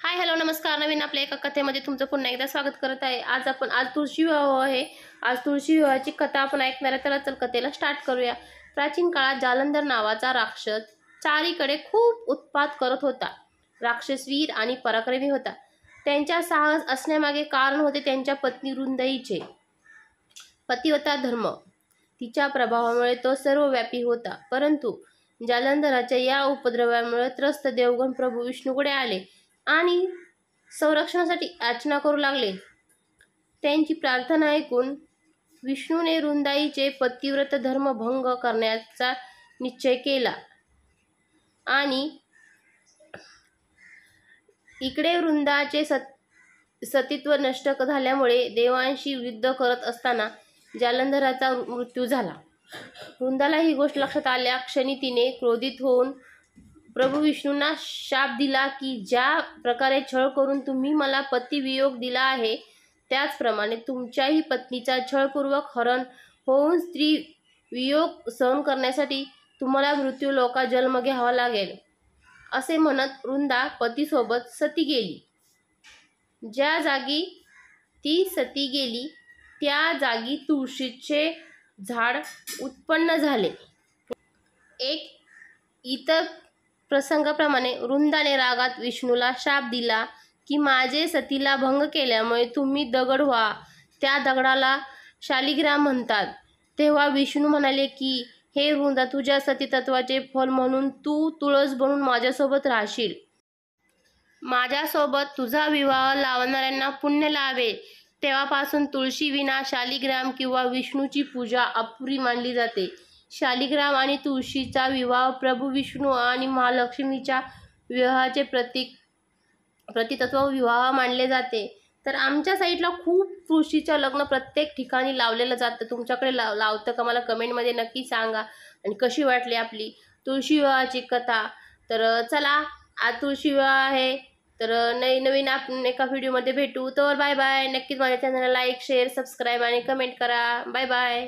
Hi hello नमस्कार। नवीन आपल्या एका कथेमध्ये तुमचं पुन्हा एकदा स्वागत करत आहे। आज तुळशी विवाह आहे। आज तुळशी विवाहाची कथा आपण ऐकणार आहे। तर चल कथेला स्टार्ट करूया। प्राचीन काळात जालंधर नावाचा राक्षस चारीकडे खूप उत्पात करत होता। राक्षस वीर आणि पराक्रमी होता। त्यांच्या साहस असण्यामागे कारण होते त्यांच्या पत्नी रुंदाईचे पतिव्रता धर्म। तिच्या प्रभावामुळे तो सर्वव्यापी होता। परंतु जालंधराच्या या उपद्रवामुळे त्रस्त देवगण प्रभू विष्णूकडे आले आणि संरक्षणासाठी याचना करू लागले। त्यांची प्रार्थना ऐकून विष्णूने रुंदाईचे पतिव्रत धर्म भंग करण्याचा निश्चय केला आणि इकडे रुंदाचे सतीत्व नष्ट झाल्यामुळे देवांशी युद्ध करत असताना जालंधराचा मृत्यू झाला। रुंदाला ही गोष्ट लक्षात आल्या क्षणी तिने क्रोधित होऊन प्रभू विष्णूंना शाप दिला की ज्या प्रकारे छळ करून तुम्ही मला पतिवियोग दिला आहे त्याचप्रमाणे तुमच्याही पत्नीचा छळपूर्वक हरण होऊन स्त्री वियोग सहन करण्यासाठी तुम्हाला मृत्यू लोकात जन्म घ्यावा लागेल। असे म्हणत रुंदा पतीसोबत सती गेली। ज्या जागी ती सती गेली त्या जागी तुळशीचे झाड उत्पन्न झाले। एक इतर प्रसंगाप्रमाणे रुंदाने रागात विष्णूला शाप दिला की माझे सतीला भंग केल्यामुळे तुम्ही दगड व्हा, त्या दगडाला शालिग्राम म्हणतात। तेव्हा विष्णू म्हणाले की हे रुंदा, तुझ्या सतीतत्वाचे फल म्हणून तू तुळस बनून माझ्यासोबत राहशील। माझ्यासोबत तुझा विवाह लावणाऱ्यांना पुण्य लाभेल। तेव्हापासून तुळशी विना शालिग्राम किंवा विष्णूची पूजा अपुरी मानली जाते। शालिग्राम आणि तुळशीचा विवाह प्रभू विष्णू आणि महालक्ष्मीच्या विवाहाचे प्रतितत्व विवाह मानले जाते। तर आमच्या साईडला खूप तुळशीचं लग्न प्रत्येक ठिकाणी लावलेलं जातं। तुमच्याकडे लावतं का मला कमेंटमध्ये नक्की सांगा। आणि कशी वाटली आपली तुळशी विवाहाची कथा। तर चला, आज तुळशी विवाह आहे। तर नवीन आपण एका व्हिडिओमध्ये भेटू। तर बाय बाय। नक्कीच माझ्या चॅनलला लाईक शेअर सबस्क्राईब आणि कमेंट करा। Bye bye.